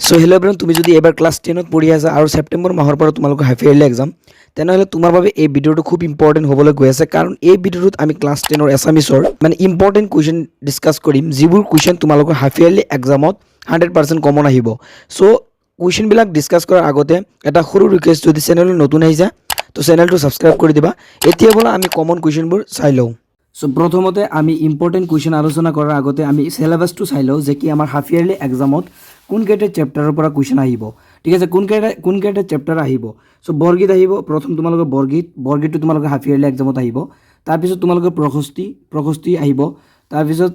So hello' everyone, তুমি যদি এবাৰ ক্লাছ 10ত পঢ়ি আছা আৰু ছেপ্টেম্বৰ মাহৰ পৰা তোমালোকৰ হাফ ইয়াৰলি এক্সাম, তেনেহ'লে তোমাৰ বাবে এই ভিডিঅ'টো খুব ইম্পৰ্টেণ্ট হ'বলৈ গৈ আছে। কাৰণ এই ভিডিঅ'টোত আমি ক্লাছ 10ৰ এছামিছৰ মানে ইম্পৰ্টেণ্ট কুৱেশ্যন ডিছকাছ কৰিম, যিবোৰ কুৱেশ্যন তোমালোকৰ হাফ ইয়াৰলি এক্সামত 100% কমন আহিব। চ' কুৱেশ্যনবিলাক ডিছকাছ কৰাৰ আগতে এটা সৰু ৰিকুৱেষ্ট, যদি চেনেললৈ নতুন আহিছা তো চেনেলটো ছাবস্ক্ৰাইব কৰি দিবা। এতিয়া বোলা আমি কমন কুৱেশ্যনবোৰ চাই লওঁ। চ' প্ৰথমতে আমি ইম্পৰ্টেণ্ট কুৱেশ্যন আলোচনা কৰাৰ আগতে আমি চিলেবাছটো চাই লওঁ, যে কি আমাৰ হাফ ইয়াৰলি এক্সামত কোনকেইটা চেপ্টাৰৰ পৰা কুৱেশ্যন আহিব। ঠিক আছে, কোনকেইটা চেপ্টাৰ আহিব। চ' বৰগীত আহিব প্ৰথম, তোমালোকৰ বৰগীতটো তোমালোকৰ হাফ ইয়াৰলি এক্সামত আহিব। তাৰপিছত তোমালোকৰ প্ৰশস্তি আহিব। তাৰপিছত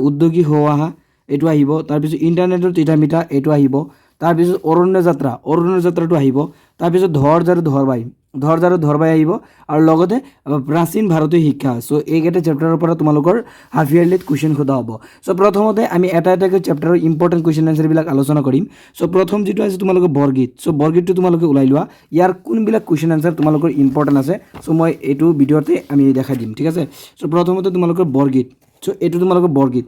উদ্যোগী হৈ অহা এইটো আহিব। তাৰপিছত ইণ্টাৰনেটৰ তিতা মিঠা এইটো আহিব। তাৰপিছত অৰণ্য যাত্ৰাটো আহিব। তাৰপিছত ধৰ জাৰ ধৰবাই আহিব। আৰু লগতে প্ৰাচীন ভাৰতীয় শিক্ষা। চ' এইকেইটা চেপ্টাৰৰ পৰা তোমালোকৰ হাফ ইয়াৰলিত কুৱেশ্যন সোধা হ'ব। চ' প্ৰথমতে আমি এটাকৈ চেপ্টাৰৰ ইম্পৰ্টেণ্ট কুৱেশ্যন এনচাৰবিলাক আলোচনা কৰিম। চ' প্ৰথম যিটো আছে তোমালোকৰ বৰগীত। চ' বৰগীতটো তোমালোকে ওলাই লোৱা, ইয়াৰ কোনবিলাক কুৱেশ্যন এনচাৰ তোমালোকৰ ইম্পৰ্টেণ্ট আছে। চ' মই এইটো ভিডিঅ'তে আমি দেখাই দিম। ঠিক আছে, চ' প্ৰথমতে তোমালোকৰ বৰগীত। চ' এইটো তোমালোকৰ বৰগীত।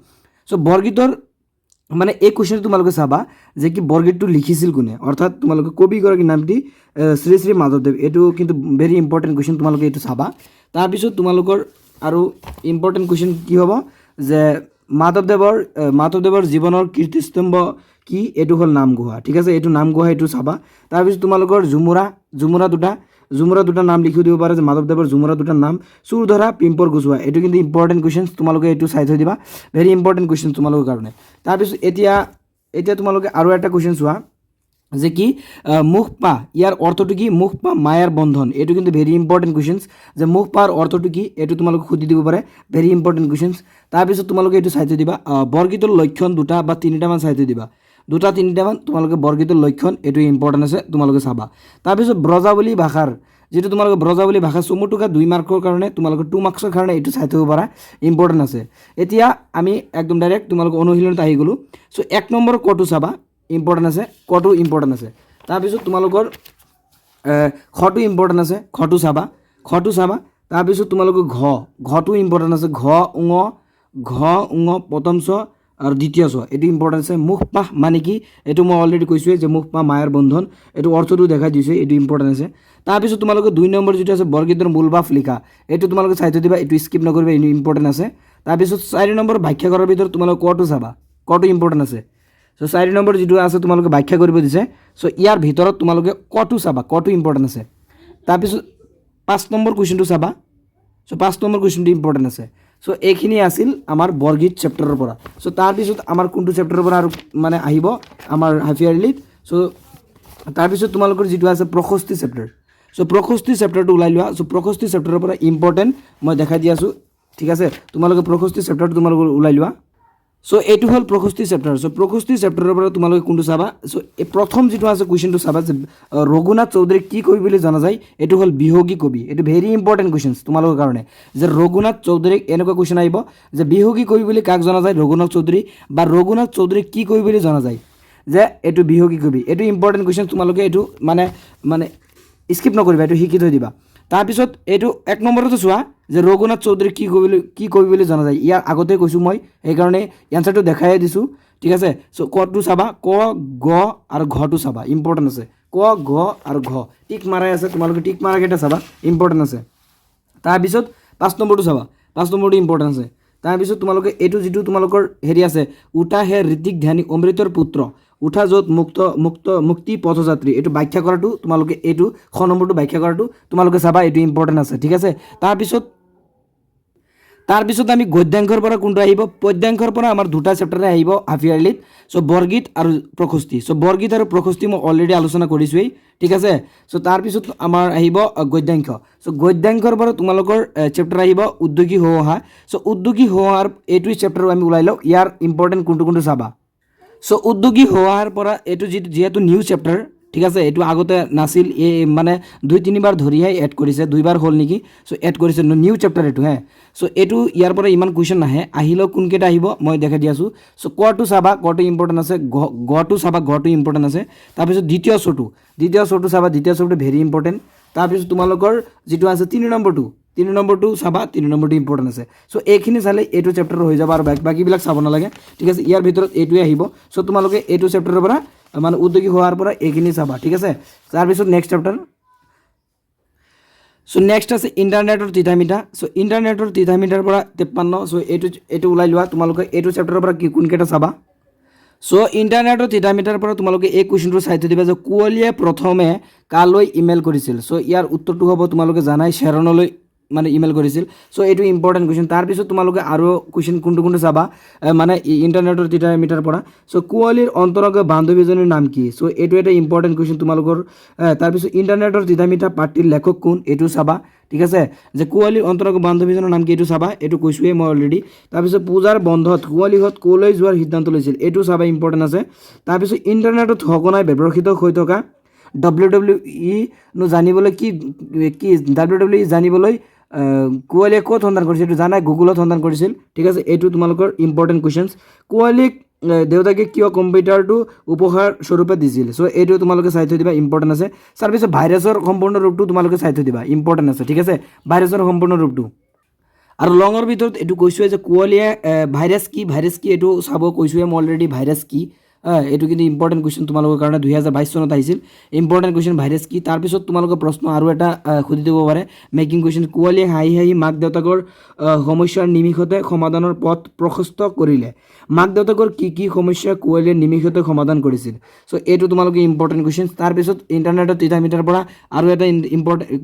চ' বৰগীতৰ মানে এই কুৱেশ্যনটো তোমালোকে চাবা, যে কি বৰগীতটো লিখিছিল কোনে, অৰ্থাৎ তোমালোকে কবিগৰাকীৰ নামটি শ্ৰী শ্ৰী মাধৱদেৱ। এইটো কিন্তু ভেৰি ইম্পৰ্টেণ্ট কুৱেশ্যন, তোমালোকে এইটো চাবা। তাৰপিছত তোমালোকৰ আৰু ইম্পৰ্টেণ্ট কুৱেশ্যন কি হ'ব, যে মাধৱদেৱৰ জীৱনৰ কীৰ্তিস্তম্ভ কি, এইটো হ'ল নামঘোষা। ঠিক আছে, এইটো নামঘোষা, এইটো চাবা। তাৰপিছত তোমালোকৰ ঝুমুৰা দুটা নাম লিখি দিব পাৰে, যে মাধৱদেৱৰ ঝুমুৰা দুটাৰ নাম চুৰধৰা পিম্পৰ গুচোৱা। এইটো কিন্তু ইম্পৰ্টেণ্ট কুৱেশ্যন, তোমালোকে এইটো চাই থৈ দিবা, ভেৰি ইম্পৰ্টেণ্ট কুৱেশ্যন তোমালোকৰ কাৰণে। তাৰপিছত এতিয়া তোমালোকে আৰু এটা কুৱেশ্যন চোৱা, যে কি মুখ পা, ইয়াৰ অৰ্থটো কি, মুখ পা মায়াৰ বন্ধন। এইটো কিন্তু ভেৰি ইম্পৰ্টেণ্ট কুৱেশ্যনছ, যে মুখ পাৰ অৰ্থটো কি, এইটো তোমালোকে সুধি দিব পাৰে, ভেৰি ইম্পৰ্টেণ্ট কুৱেশ্যনছ। তাৰপিছত তোমালোকে এইটো চাই থৈ দিবা, বৰগীতৰ লক্ষণ 2টা বা 3টামান চাই থৈ দিবা, 2-3টামান তোমালোকে বৰগীতৰ লক্ষণ, এইটো ইম্পৰ্টেণ্ট আছে, তোমালোকে চাবা। তাৰপিছত ব্ৰজাৱলী ভাষাৰ যিটো তোমালোকে ব্ৰজাৱলী ভাষা চমুটোকা 2 মাৰ্কৰ কাৰণে, তোমালোকে 2 মাৰ্কছৰ কাৰণে এইটো চাই থ'ব পাৰা, ইম্পৰ্টেণ্ট আছে। এতিয়া আমি একদম ডাইৰেক্ট তোমালোকে অনুশীলনত আহি গ'লোঁ। চ' 1 নম্বৰ কটো চাবা, ইম্পৰ্টেণ্ট আছে, কটো ইম্পৰ্টেণ্ট আছে। তাৰপিছত তোমালোকৰ খটো ইম্পৰ্টেণ্ট আছে, খটো চাবা। তাৰপিছত তোমালোকৰ ঘটো ইম্পৰ্টেণ্ট আছে, ঘ প্ৰথম চ আৰু দ্বিতীয় চ, এইটো ইম্পৰ্টেণ্ট আছে। মুখ পাহ মানে কি, এইটো মই অলৰেডি কৈছোঁৱে, যে মুখ পাহ মায়াৰ বন্ধন, এইটো অৰ্থটো দেখাই দিছে, এইটো ইম্পৰ্টেণ্ট আছে। তাৰপিছত তোমালোকে 2 নম্বৰ যিটো আছে বৰগীতৰ মূল ভাৱ লিখা, এইটো তোমালোকে চাই থৈ দিবা, এইটো স্কিপ নকৰিবা, এইটো ইম্পৰ্টেণ্ট আছে। তাৰপিছত 4 নম্বৰ ব্যাখ্যা কৰাৰ ভিতৰত তোমালোকে কটো চাবা, কটো ইম্পৰ্টেণ্ট আছে। চ' 4 নম্বৰ যিটো আছে তোমালোকে ব্যাখ্যা কৰিব দিছে, চ' ইয়াৰ ভিতৰত তোমালোকে কটো চাবা, কটো ইম্পৰ্টেণ্ট আছে। তাৰপিছত 5 নম্বৰ কুৱেশ্যনটো চাবা, চ' 5 নম্বৰ কুৱেশ্যনটো ইম্পৰ্টেণ্ট আছে। চ' এইখিনি আছিল আমাৰ বৰগীত চেপ্টাৰৰ পৰা। চ' তাৰপিছত আমাৰ কোনটো চেপ্টাৰৰ পৰা আৰু মানে আহিব আমাৰ হাফ ইয়াৰলিত। চ' তাৰপিছত তোমালোকৰ যিটো আছে প্ৰশস্তি চেপ্টাৰ। চ' প্ৰশস্তি চেপ্টাৰটো ওলাই লোৱা। চ' প্ৰশস্তি চেপ্টাৰৰ পৰা ইম্পৰ্টেণ্ট মই দেখাই দি আছোঁ। ঠিক আছে, তোমালোকে প্ৰশস্তি চেপ্টাৰটো তোমালোকে ওলাই লোৱা। চ' এইটো হ'ল প্ৰশস্তি চেপ্টাৰ। চ' প্ৰশস্তি চেপ্টাৰৰ পৰা তোমালোকে কোনটো চাবা, চ' এই প্ৰথম যিটো আছে কুৱেশ্যনটো চাবা, যে ৰঘুনাথ চৌধুৰীক কি কবি বুলি জনা যায়, এইটো হ'ল বিহগী কবি। এইটো ভেৰি ইম্পৰ্টেণ্ট কুৱেশ্যন তোমালোকৰ কাৰণে, যে ৰঘুনাথ চৌধুৰীক এনেকুৱা কুৱেশ্যন আহিব, যে বিহগী কবি বুলি কাক জনা যায়, ৰঘুনাথ চৌধুৰী, বা ৰঘুনাথ চৌধুৰীক কি কবি বুলি জনা যায়, যে এইটো বিহগী কবি। এইটো ইম্পৰ্টেণ্ট কুৱেশ্যন, তোমালোকে এইটো মানে স্কিপ নকৰিবা, এইটো শিকি থৈ দিবা। তাৰপিছত এইটো 1 নম্বৰতে চোৱা, যে ৰঘুনাথ চৌধুৰীক কি কবি বুলি জনা যায়। ইয়াৰ আগতে কৈছোঁ মই, সেইকাৰণে এনচাৰটো দেখাই দিছোঁ। ঠিক আছে, চ' কটো চাবা, ক গ আৰু ঘটো চাবা, ইম্পৰ্টেণ্ট আছে। ক গ আৰু ঘ টিক মাৰাই আছে, তোমালোকে টিক মাৰাকেইটা চাবা, ইম্পৰ্টেণ্ট আছে। তাৰপিছত 5 নম্বৰটো চাবা, 5 নম্বৰটো ইম্পৰ্টেণ্ট আছে। তাৰপিছত তোমালোকে এইটো যিটো তোমালোকৰ হেৰি আছে, উঠা হে ঋতিক ধ্যানী অমৃতৰ পুত্ৰ, উঠা য'ত মুক্তি পথযাত্ৰী, এইটো ব্যাখ্যা কৰাটো তোমালোকে, এইটো খ নম্বৰটো ব্যাখ্যা কৰাটো তোমালোকে চাবা, এইটো ইম্পৰ্টেণ্ট আছে। ঠিক আছে, তাৰপিছত আমি গদ্যাংশৰ পৰা কোনটো আহিব, পদ্যাংশৰ পৰা আমাৰ 2টা চেপ্টাৰে আহিব হাফ ইয়াৰলিত। চ' বৰগীত আৰু প্ৰশস্তি। চ' বৰগীত আৰু প্ৰশস্তি মই অলৰেডি আলোচনা কৰিছোঁৱেই। ঠিক আছে, চ' তাৰপিছত আমাৰ আহিব গদ্যাংশ। চ' গদ্যাংশৰ পৰা তোমালোকৰ চেপ্টাৰ আহিব উদ্যোগী হৈ অহা। চ' উদ্যোগী হৈ অহাৰ এইটো চেপ্টাৰো আমি ওলাই লওঁ, ইয়াৰ ইম্পৰ্টেণ্ট কোনটো চাবা। চ' উদ্যোগী হৈ অহাৰ পৰা এইটো যিহেতু নিউ চেপ্টাৰ, ঠিক আছে, এইটো আগতে নাছিল, এই মানে 2-3বাৰ ধৰিহে এড কৰিছে, 2বাৰ হ'ল নেকি। চ' এড কৰিছে, নিউ চেপ্টাৰ এইটো হে। চ' এইটো ইয়াৰ পৰা ইমান কুৱেশ্যন নাহে, আহিলেও কোনকেইটা আহিব মই দেখাই দি আছোঁ। চ' কটো চাবা, কটো ইম্পৰ্টেণ্ট আছে। গটো চাবা, গটো ইম্পৰ্টেণ্ট আছে। তাৰপিছত দ্বিতীয় চটো চাবা, দ্বিতীয় চটো ভেৰি ইম্পৰ্টেণ্ট। তাৰপিছত তোমালোকৰ যিটো আছে 3 নম্বৰটো চাবা, 3 নম্বৰটো ইম্পৰ্টেণ্ট আছে। চ' এইখিনি চালে এইটো চেপ্টাৰ হৈ যাব, আৰু বাকীবিলাক চাব নালাগে। ঠিক আছে, ইয়াৰ ভিতৰত এইটোৱে আহিব। চ' তোমালোকে এইটো চেপ্টাৰৰ পৰা মানে উদ্যোগী হোৱাৰ পৰা এইখিনি চাবা ঠিক আছে তাৰপিছত নেক্সট চেপ্টাৰ সো নেক্সট আছে ইণ্টাৰনেটৰ তিতা মিঠা সো ইণ্টাৰনেটৰ তিতা মিঠাৰ পৰা 53 সো এইটো ওলাই লোৱা তোমালোকে এইটো চেপ্টাৰৰ পৰা কি কোনকেইটা চাবা সো ইণ্টাৰনেটৰ তিতা মিঠাৰ পৰা তোমালোকে এই কুৱেশ্যনটো চাই থৈ দিবা যে কুঁৱলীয়ে প্ৰথমে কালৈ ইমেইল কৰিছিল সো ইয়াৰ উত্তৰটো হ'ব তোমালোকে জানাই শ্বেৰণলৈ মানে ইমেইল কৰিছিল সো এইটো ইম্পৰ্টেণ্ট কুৱেশ্যন তাৰপিছত তোমালোকে আৰু কুৱেশ্যন কোনটো চাবা মানে ইণ্টাৰনেটৰ তিতা মিঠাৰ পৰা সো কুঁৱলীৰ অন্তৰংগ বান্ধৱীজনীৰ নাম কি সো এইটো এটা ইম্পৰ্টেণ্ট কুৱেশ্যন তোমালোকৰ তাৰপিছত ইণ্টাৰনেটৰ তিতা মিঠা পাঠটিৰ লেখক কোন এইটো চাবা ঠিক আছে যে কুঁৱলীৰ অন্তৰংগ বান্ধৱীজনৰ নাম কি এইটো চাবা এইটো কৈছোৱেই মই অলৰেডি তাৰপিছত পূজাৰ বন্ধত কুঁৱলীহঁত ক'লৈ যোৱাৰ সিদ্ধান্ত লৈছিল এইটো চাবা ইম্পৰ্টেণ্ট আছে তাৰপিছত ইণ্টাৰনেটত সঘনাই ব্যৱহৃত হৈ থকা WWE নো জানিবলৈ কি WWE জানিবলৈ কুঁৱলীয়ে ক'ত সন্ধান কৰিছিল এইটো জানাই গুগলত সন্ধান কৰিছিল ঠিক আছে এইটো তোমালোকৰ ইম্পৰ্টেণ্ট কুৱেশ্যনছ কুঁৱলীক দেউতাকে কিয় কম্পিউটাৰটো উপহাৰ স্বৰূপে দিছিল সো এইটো তোমালোকে চাই থৈ দিবা ইম্পৰ্টেণ্ট আছে তাৰপিছত ভাইৰাছৰ সম্পূৰ্ণ ৰূপটো তোমালোকে চাই থৈ দিবা ইম্পৰ্টেণ্ট আছে ঠিক আছে ভাইৰাছৰ সম্পূৰ্ণ ৰূপটো আৰু লঙৰ ভিতৰত এইটো কৈছোৱে যে কুঁৱলীয়ে ভাইৰাছ কি এইটো চাব কৈছোৱে মই অলৰেডি ভাইৰাছ কি এইটো কিন্তু ইম্পৰ্টেণ্ট কুৱেশ্যন তোমালোকৰ কাৰণে 2022 চনত আহিছিল ইম্পৰ্টেণ্ট কুৱেশ্যন ভাইৰাছ কি তাৰপিছত তোমালোকৰ প্ৰশ্ন আৰু এটা সুধি দিব পাৰে মেকিং কুৱেশ্যন কুঁৱলীয়ে হাঁহি মাক দেউতাকৰ সমস্যাৰ নিমিষতে সমাধানৰ পথ প্ৰশস্ত কৰিলে মাক দেউতাকৰ কি সমস্যা কুঁৱলীয়ে নিমিষতে সমাধান কৰিছিল সো এইটো তোমালোকে ইম্পৰ্টেণ্ট কুৱেশ্যন তাৰপিছত ইণ্টাৰনেটৰ তিতা মিঠাৰ পৰা আৰু এটা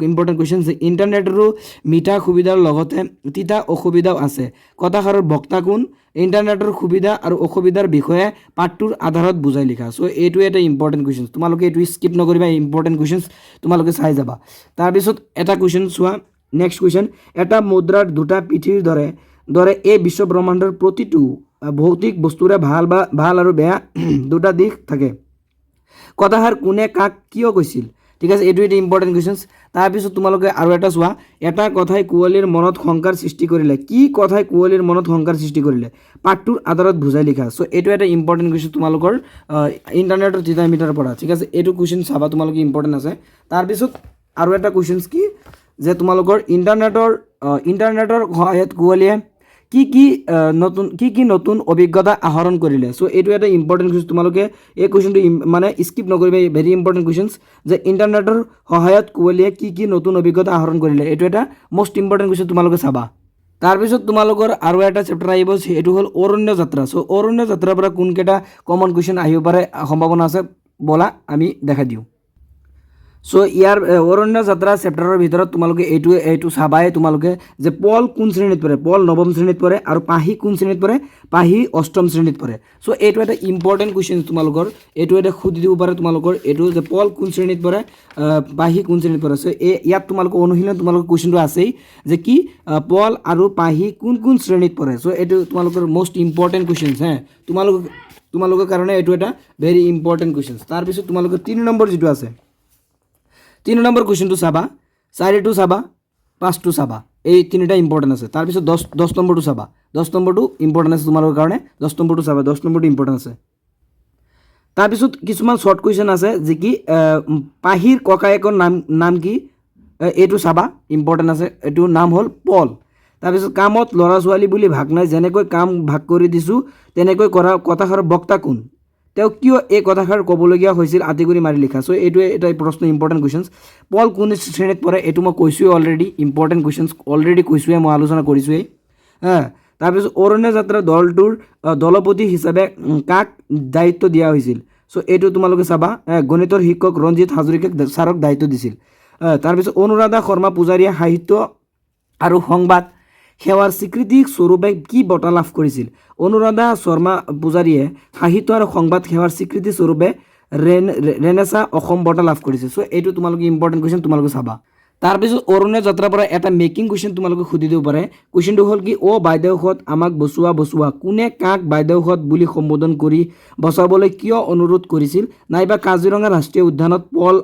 ইম্পৰ্টেণ্ট কুৱেশ্যন যে ইণ্টাৰনেটৰো মিঠা সুবিধাৰ লগতে তিতা অসুবিধাও আছে কথাষাৰৰ বক্তা কোন ইণ্টাৰনেটৰ সুবিধা আৰু অসুবিধাৰ বিষয়ে পাঠটোৰ আধাৰত বুজাই লিখা সো এইটো এটা ইম্পৰ্টেণ্ট কুৱেশ্যন তোমালোকে এইটো স্কিপ নকৰিবা ইম্পৰ্টেণ্ট কুৱেশ্যন তোমালোকে চাই যাবা তাৰপিছত এটা কুৱেশ্যন চোৱা নেক্সট কুৱেশ্যন এটা মুদ্ৰাৰ দুটা পিঠিৰ দৰে এই বিশ্ব ব্ৰহ্মাণ্ডৰ প্ৰতিটো ভৌতিক বস্তুৰে ভাল আৰু বেয়া দুটা দিশ থাকে কথাষাৰ কোনে কাক কিয় কৈছিল ঠিক আছে এইটো এটা ইম্পৰ্টেণ্ট কুৱেশ্যনছ তাৰপিছত তোমালোকে আৰু এটা চোৱা এটা কথাই কুঁৱলীৰ মনত শংকাৰ সৃষ্টি কৰিলে কি কথাই কুঁৱলীৰ মনত শংকাৰ সৃষ্টি কৰিলে পাঠটোৰ আধাৰত বুজাই লিখা সো এইটো এটা ইম্পৰ্টেণ্ট কুৱেশ্যন তোমালোকৰ ইণ্টাৰনেটৰ তিতা মিঠাৰ পৰা ঠিক আছে এইটো কুৱেশ্যন চাবা তোমালোকে ইম্পৰ্টেণ্ট আছে তাৰপিছত আৰু এটা কুৱেশ্যনছ কি যে তোমালোকৰ ইণ্টাৰনেটৰ সহায়ত কুঁৱলীয়ে কি নতুন অভিজ্ঞতা আহৰণ কৰিলে সো এইটো এটা ইম্পৰ্টেণ্ট কুৱেশ্যন তোমালোকে এই কুৱেশ্যনটো মানে স্কিপ নকৰিবা ভেৰি ইম্পৰ্টেণ্ট কুৱেশ্যনছ যে ইণ্টাৰনেটৰ সহায়ত কুঁৱলীয়ে কি নতুন অভিজ্ঞতা আহৰণ কৰিলে এইটো এটা মষ্ট ইম্পৰ্টেণ্ট কুৱেশ্যন তোমালোকে চাবা তাৰপিছত তোমালোকৰ আৰু এটা চেপ্টাৰ আহিব এইটো হ'ল অৰণ্য যাত্ৰা সো অৰণ্য যাত্ৰাৰ পৰা কোনকেইটা কমন কুৱেশ্যন আহিব পাৰে সম্ভাৱনা আছে বলা আমি দেখাই দিওঁ সো ইয়াৰ অৰণ্য যাত্ৰা চেপ্টাৰৰ ভিতৰত তোমালোকে এইটো চাবাই তোমালোকে যে পল কোন শ্ৰেণীত পৰে পল নৱম শ্ৰেণীত পৰে আৰু পাহি কোন শ্ৰেণীত পৰে পাহি অষ্টম শ্ৰেণীত পৰে সো এইটো এটা ইম্পৰ্টেণ্ট কুৱেশ্যন তোমালোকৰ এইটো এটা সুধি দিব পাৰে তোমালোকৰ এইটো যে পল কোন শ্ৰেণীত পৰে পাহি কোন শ্ৰেণীত পৰে সো ইয়াত তোমালোকৰ অনুশীলন তোমালোকৰ কুৱেশ্যনটো আছেই যে কি পল আৰু পাহি কোন শ্ৰেণীত পৰে সো এইটো তোমালোকৰ মষ্ট ইম্পৰ্টেণ্ট কুৱেশ্যনছ তোমালোকৰ কাৰণে এইটো এটা ভেৰি ইম্পৰ্টেণ্ট কুৱেশ্যনছ তাৰপিছত তোমালোকৰ 3 নম্বৰ যিটো আছে 3 নম্বৰ কুৱেশ্যনটো চাবা 4টো চাবা 5টো চাবা এই তিনিটা ইম্পৰ্টেণ্ট আছে তাৰপিছত 10 নম্বৰটো চাবা 10 নম্বৰটো ইম্পৰ্টেণ্ট আছে তোমালোকৰ কাৰণে 10 নম্বৰটো চাবা 10 নম্বৰটো ইম্পৰ্টেণ্ট আছে তাৰপিছত কিছুমান শ্বৰ্ট কুৱেশ্যন আছে যে কি পাহিৰ ককায়েকৰ নাম কি এইটো চাবা ইম্পৰ্টেণ্ট আছে এইটো নাম হ'ল পল তাৰপিছত কামত ল'ৰা ছোৱালী বুলি ভাগ নাই যেনেকৈ কাম ভাগ কৰি দিছোঁ তেনেকৈ কৰা কথাষাৰৰ বক্তা কোন তেওঁ কিয় এই কথাষাৰ ক'বলগীয়া হৈছিল আতি কৰি মাৰি লিখা সো এইটোৱে এটা প্ৰশ্ন ইম্পৰ্টেণ্ট কুৱেশ্যনছ পল কোন শ্ৰেণীত পৰে এইটো মই কৈছোঁৱে অলৰেডি ইম্পৰ্টেণ্ট কুৱেশ্যনছ অলৰেডি কৈছোঁৱে মই আলোচনা কৰিছোঁৱেই তাৰপিছত অৰণ্য যাত্ৰা দলটোৰ দলপতি হিচাপে কাক দায়িত্ব দিয়া হৈছিল সো এইটো তোমালোকে চাবা গণিতৰ শিক্ষক ৰঞ্জিত হাজৰিকাক ছাৰক দায়িত্ব দিছিল তাৰপিছত অনুৰাধা শৰ্মা পূজাৰীয়ে সাহিত্য আৰু সংবাদ সেৱাৰ স্বীকৃতি স্বৰূপে কি বঁটা লাভ কৰিছিল অনুৰাধা শৰ্মা পূজাৰীয়ে সাহিত্য আৰু সংবাদ সেৱাৰ স্বীকৃতি স্বৰূপে ৰেনেছা অসম বঁটা লাভ কৰিছিল সো এইটো তোমালোকে ইম্পৰ্টেণ্ট কুৱেশ্যন তোমালোকে চাবা তাৰপিছত অৰণ্য যাত্ৰাৰ পৰা এটা মেকিং কুৱেশ্যন তোমালোকে সুধি দিব পাৰে কুৱেশ্যনটো হ'ল কি বাইদেউহঁত আমাক বচোৱা কোনে কাক বাইদেউহঁত বুলি সম্বোধন কৰি বচাবলৈ কিয় অনুৰোধ কৰিছিল নাইবা কাজিৰঙা ৰাষ্ট্ৰীয় উদ্যানত পল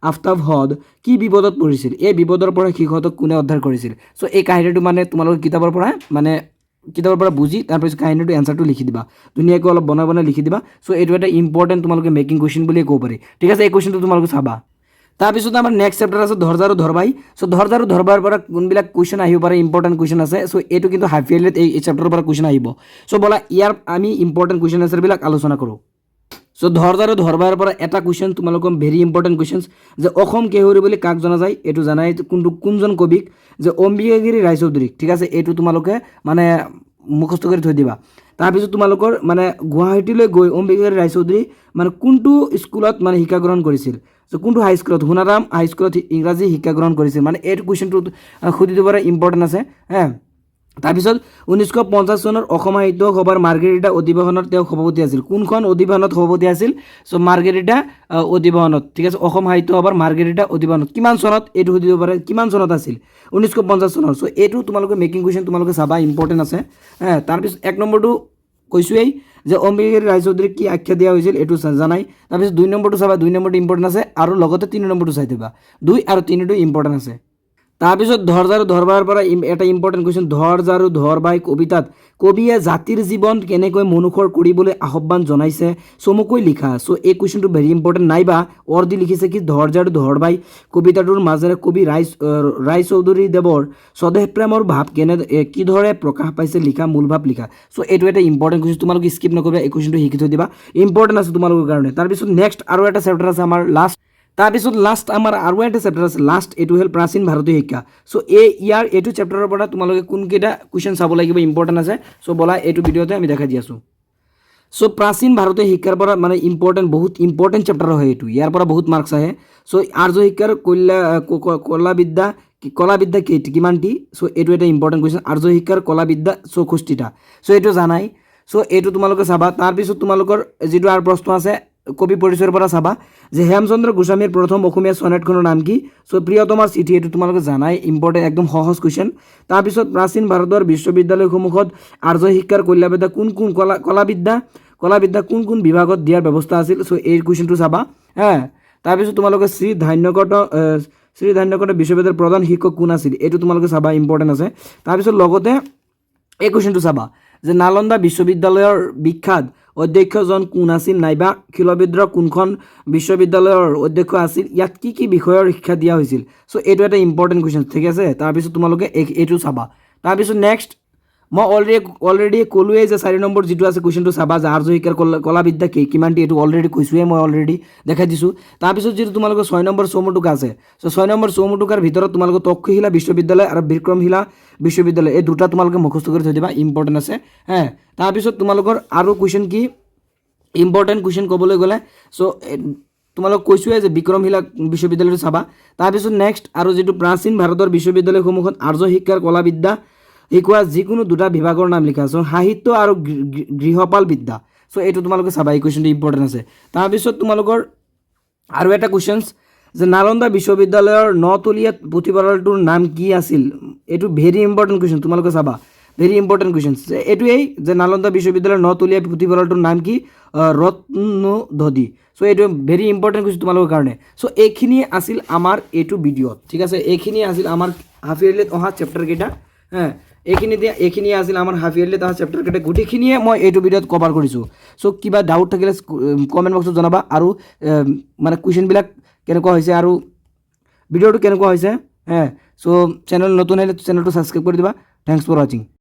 আফতাব হ্ৰদ কি বিপদত পৰিছিল এই বিপদৰ পৰা শিশুহঁতক কোনে উদ্ধাৰ কৰিছিল সো এই কাহিনীটো মানে তোমালোকে কিতাপৰ পৰা বুজি তাৰপিছত কাহিনীটো এনচাৰটো লিখি দিবা ধুনীয়াকৈ অলপ বনাই লিখি দিবা সো এইটো এটা ইম্পৰ্টেণ্ট তোমালোকে মেকিং কুৱেশ্যন বুলিয়ে ক'ব পাৰি ঠিক আছে এই কুৱেশ্যনটো তোমালোকে চাবা তাৰপিছত আমাৰ নেক্সট চেপ্টাৰ আছে ধৈৰ্য আৰু ধৰবাই সো ধৈৰ্য আৰু ধৰবাৰ পৰা কোনবিলাক কুৱেশ্যন আহিব পাৰে ইম্পৰ্টেণ্ট কুৱেশ্যন আছে সো এইটো কিন্তু হাফ ইয়াৰলিত এই চেপ্টাৰৰ পৰা কুৱেশ্যন আহিব সো বলা ইয়াৰ আমি ইম্পৰ্টেণ্ট কুৱেশ্যন আনচাৰবিলাক আলোচনা কৰোঁ সো ধৰজাৰু ধৰবাৰ পৰা এটা কুৱেশ্যন তোমালোকৰ ভেৰি ইম্পৰ্টেণ্ট কুৱেশ্যনছ যে অসম কেহৰী বুলি কাক জনা যায় এইটো জানাই কোনজন কবিক যে অম্বিকাগিৰি ৰায়চৌধুৰীক ঠিক আছে এইটো তোমালোকে মানে মুখস্থ কৰি থৈ দিবা তাৰপিছত তোমালোকৰ মানে গুৱাহাটীলৈ গৈ অম্বিকাগিৰি ৰায়চৌধুৰী মানে কোনটো স্কুলত মানে শিক্ষা গ্ৰহণ কৰিছিল চ' কোনটো হাইস্কুলত সোণাৰাম হাইস্কুলত ইংৰাজী শিক্ষা গ্ৰহণ কৰিছিল মানে এইটো কুৱেশ্যনটো সুধি দিব পৰা ইম্পৰ্টেণ্ট আছে হে তাৰপিছত 1950 চনৰ অসম সাহিত্য সভাৰ মাৰ্গেৰিটা অধিৱেশনত তেওঁ সভাপতি আছিল কোনখন অধিৱেশনত সভাপতি আছিল চ' মাৰ্গেৰিটা অধিৱেশনত ঠিক আছে অসম সাহিত্য সভাৰ মাৰ্গেৰিটা অধিৱেশনত কিমান চনত এইটো সুধিব পাৰে কিমান চনত আছিল 1950 চনৰ চ' এইটো তোমালোকে মেকিং কুৱেশ্যন তোমালোকে চাবা ইম্পৰ্টেণ্ট আছে তাৰপিছত 1 নম্বৰটো কৈছোৱেই যে অম্বিকাগিৰি ৰায়চৌধুৰীক কি আখ্যা দিয়া হৈছিল এইটো জানাই তাৰপিছত 2 নম্বৰটো চাবা 2 নম্বৰটো ইম্পৰ্টেণ্ট আছে আৰু লগতে 3 নম্বৰটো চাই দিবা 2 আৰু 3টো ইম্পৰ্টেণ্ট আছে তাৰপিছত ধৰজাৰু ধৰবাৰ পৰা এটা ইম্পৰ্টেণ্ট কুৱেশ্যন ধৰজাৰু ধৰবাই কবিতাত কবিয়ে জাতিৰ জীৱন কেনেকৈ মনোখৰ কৰিবলৈ আহ্বান জনাইছে চমুকৈ লিখা চ' এই কুৱেশ্যনটো ভেৰি ইম্পৰ্টেণ্ট নাইবা অৰ দি লিখিছে কি ধৰজাৰু ধৰবাই কবিতাটোৰ মাজেৰে কবি ৰায়চৌধুৰী দেৱৰ স্বদেশ প্ৰেমৰ ভাৱ কিদৰে প্ৰকাশ পাইছে লিখা মূল ভাৱ লিখা চ' এইটো এটা ইম্পৰ্টেণ্ট কুৱেশ্যন তোমালোকে স্কিপ নকৰিবা এই কুৱেশ্যনটো শিকি থৈ দিবা ইম্পৰ্টেণ্ট আছে তোমালোকৰ কাৰণে তাৰপিছত নেক্সট আৰু এটা চেপ্টাৰ আছে আমাৰ লাষ্ট তাৰপিছত লাষ্ট আমাৰ আৰু এটা চেপ্টাৰ আছে লাষ্ট এইটো হ'ল প্ৰাচীন ভাৰতীয় শিক্ষা চ' এইটো চেপ্টাৰৰ পৰা তোমালোকে কোনকেইটা কুৱেশ্যন চাব লাগিব ইম্পৰ্টেণ্ট আছে চ' বলা এইটো ভিডিঅ'তে আমি দেখাই দি আছোঁ চ' প্ৰাচীন ভাৰতীয় শিক্ষাৰ পৰা মানে বহুত ইম্পৰ্টেণ্ট চেপ্টাৰ হয় এইটো ইয়াৰ পৰা বহুত মাৰ্কছ আহে চ' আৰ্য শিক্ষাৰ কলাবিদ্যা কিমানটি চ' এইটো এটা ইম্পৰ্টেণ্ট কুৱেশ্যন আৰ্য শিক্ষাৰ কলাবিদ্যা 64টা চ' এইটো জানাই চ' এইটো তোমালোকে চাবা তাৰপিছত তোমালোকৰ যিটো আৰু প্ৰশ্ন আছে কবি পৰিচয়ৰ পৰা চাবা যে হেমচন্দ্ৰ গোস্বামীৰ প্ৰথম অসমীয়া চনেটখনৰ নাম কি চ' প্ৰিয়তমাৰ চিঠি এইটো তোমালোকে জানাই ইম্পৰ্টেণ্ট একদম সহজ কুৱেশ্যন তাৰপিছত প্ৰাচীন ভাৰতৰ বিশ্ববিদ্যালয়সমূহত আৰ্য শিক্ষাৰ কলাবিদ্যা কোন বিভাগত দিয়াৰ ব্যৱস্থা আছিল চ' এই কুৱেশ্যনটো চাবা তাৰপিছত তোমালোকে শ্ৰী ধান্যকট বিশ্ববিদ্যালয়ৰ প্ৰধান শিক্ষক কোন আছিল এইটো তোমালোকে চাবা ইম্পৰ্টেণ্ট আছে তাৰপিছত লগতে এই কুৱেশ্যনটো চাবা যে নালন্দা বিশ্ববিদ্যালয়ৰ বিখ্যাত অধ্যক্ষজন কোন আছিল নাইবা খিলবিদ্ৰ কোনখন বিশ্ববিদ্যালয়ৰ অধ্যক্ষ আছিল ইয়াত কি বিষয়ৰ শিক্ষা দিয়া হৈছিল চ' এইটো এটা ইম্পৰ্টেণ্ট কুৱেশ্যন ঠিক আছে তাৰপিছত তোমালোকে এইটো চাবা তাৰপিছত নেক্সট মই অলৰেডি ক'লোৱেই যে 4 নম্বৰ যিটো আছে কুৱেশ্যনটো চাবা যে আৰ্য শিক্ষাৰ কলাবিদ্যা কিমানটি এইটো অলৰেডি কৈছোঁৱেই মই অলৰেডি দেখাই দিছোঁ তাৰপিছত যিটো তোমালোকৰ 6 নম্বৰ চৌমটুকা আছে চ' 6 নম্বৰ চৌমটুকাৰ ভিতৰত তোমালোকৰ তক্ষশিলা বিশ্ববিদ্যালয় আৰু বিক্ৰমশিলা বিশ্ববিদ্যালয় এই দুটা তোমালোকে মুখস্থ কৰি থৈ দিবা ইম্পৰ্টেণ্ট আছে তাৰপিছত তোমালোকৰ আৰু কুৱেশ্যন কি ইম্পৰ্টেণ্ট কুৱেশ্যন ক'বলৈ গ'লে চ' তোমালোক কৈছোঁৱে যে বিক্ৰমশিলা বিশ্ববিদ্যালয়টো চাবা তাৰপিছত নেক্সট আৰু যিটো প্ৰাচীন ভাৰতৰ বিশ্ববিদ্যালয়সমূহত আৰ্য শিক্ষাৰ কলাবিদ্যা শিকোৱা যিকোনো দুটা বিভাগৰ নাম লিখা চ' সাহিত্য আৰু গৃহপাল বিদ্যা চ' এইটো তোমালোকে চাবা এই কুৱেশ্যনটো ইম্পৰ্টেণ্ট আছে তাৰপিছত তোমালোকৰ আৰু এটা কুৱেশ্যনছ যে নালন্দা বিশ্ববিদ্যালয়ৰ নতলীয়া পুথিভঁৰালটোৰ নাম কি আছিল এইটো ভেৰি ইম্পৰ্টেণ্ট কুৱেশ্যন তোমালোকে চাবা ভেৰি ইম্পৰ্টেণ্ট কুৱেশ্যন এইটোৱেই যে নালন্দা বিশ্ববিদ্যালয়ৰ নতলীয়া পুথিভঁৰালটোৰ নাম কি ৰত্নদধি চ' এইটো ভেৰি ইম্পৰ্টেণ্ট কুৱেশ্যন তোমালোকৰ কাৰণে চ' এইখিনি আছিল আমাৰ এইটো ভিডিঅ'ত ঠিক আছে এইখিনি আছিল আমাৰ হাফ ইয়াৰলিত অহা চেপ্টাৰকেইটা এইখিনি আছিল আমাৰ হাফ ইয়াৰলিত অহা চেপ্টাৰকেইটা গোটেইখিনিয়ে মই এইটো ভিডিঅ'ত কভাৰ কৰিছোঁ চ' কিবা ডাউট থাকিলে কমেণ্ট বক্সত জনাবা আৰু মানে কুৱেশ্যনবিলাক কেনেকুৱা হৈছে আৰু ভিডিঅ'টো কেনেকুৱা হৈছে চ' চেনেল নতুন আহিলে চেনেলটো ছাবস্ক্ৰাইব কৰি দিবা থেংকছ ফৰ ৱাচিং